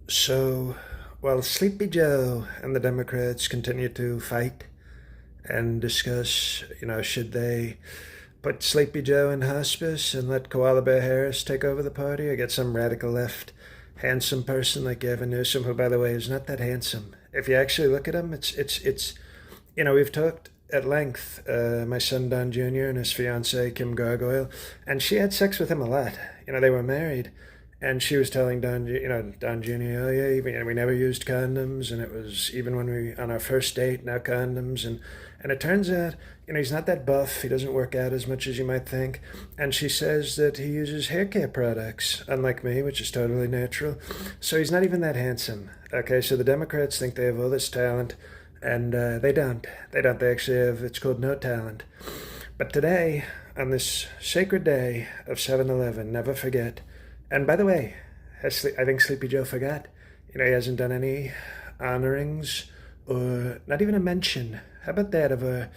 So, while Sleepy Joe and the Democrats continue to fight and discuss, should they put Sleepy Joe in hospice and let Koala Bear Harris take over the party or get some radical left handsome person like Gavin Newsom, who, by the way, is not that handsome. If you actually look at him, we've talked at length, my son Don Jr. and his fiancee Kim Gargoyle, and she had sex with him a lot. They were married, and she was telling Don Jr., oh yeah, even, we never used condoms, and it was even when we on our first date, now condoms, and it turns out, he's not that buff. He doesn't work out as much as you might think, and she says that he uses hair care products, unlike me, which is totally natural. So he's not even that handsome. Okay, so the Democrats think they have all this talent, and they don't. They don't. They actually have. It's called no talent. But today, on this sacred day of 7-Eleven, never forget. And by the way, I think Sleepy Joe forgot. He hasn't done any honorings or not even a mention. How about that of our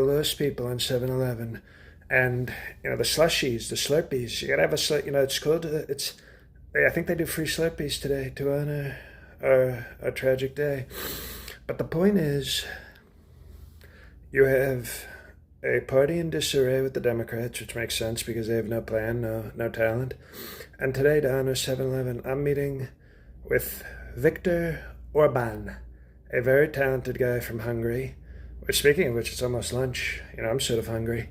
lowest people on 7-Eleven? And, the slushies, the slurpees. You gotta have it's called, I think they do free slurpees today to honor our tragic day. But the point is, you have a party in disarray with the Democrats, which makes sense because they have no plan, no talent. And today, to honor 7-Eleven, I'm meeting with Viktor Orban, a very talented guy from Hungary. Which, speaking of which, it's almost lunch. I'm sort of hungry.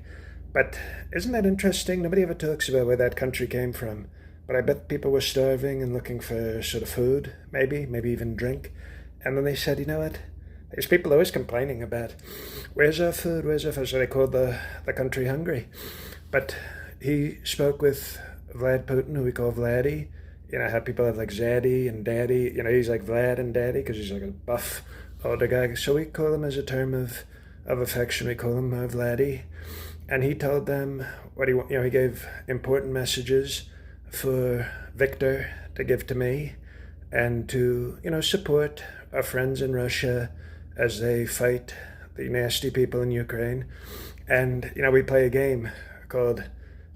But isn't that interesting? Nobody ever talks about where that country came from. But I bet people were starving and looking for sort of food, maybe even drink. And then they said, you know what? There's people always complaining about, where's our food, So they called the country Hungary. But he spoke with Vlad Putin, who we call Vladdy. How people have like Zaddy and Daddy. He's like Vlad and Daddy because he's like a buff older guy. So we call him as a term of affection. We call him Vladdy. And he told them what he gave important messages for Viktor to give to me and to, support our friends in Russia as they fight the nasty people in Ukraine. And, we play a game called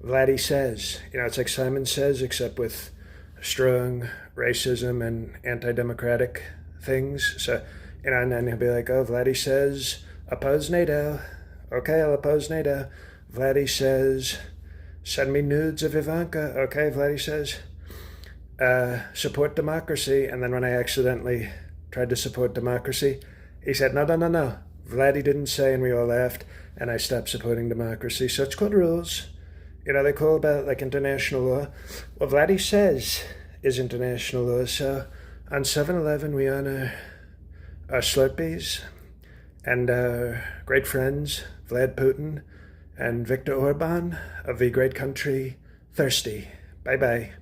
Vladdy Says. It's like Simon Says, except with strong racism and anti-democratic things. So, and then he'll be like, oh, Vladdy says, oppose NATO. Okay, I'll oppose NATO. Vladdy says, send me nudes of Ivanka. Okay, Vladdy says, support democracy. And then when I accidentally tried to support democracy, he said, no. Vladdy didn't say, and we all laughed, and I stopped supporting democracy. So it's called rules. They call about like international law. Well, Vladdy says is international law. So on 7-Eleven, we honor our slurpees and our great friends, Vlad Putin and Viktor Orban of the great country, Thirsty. Bye-bye.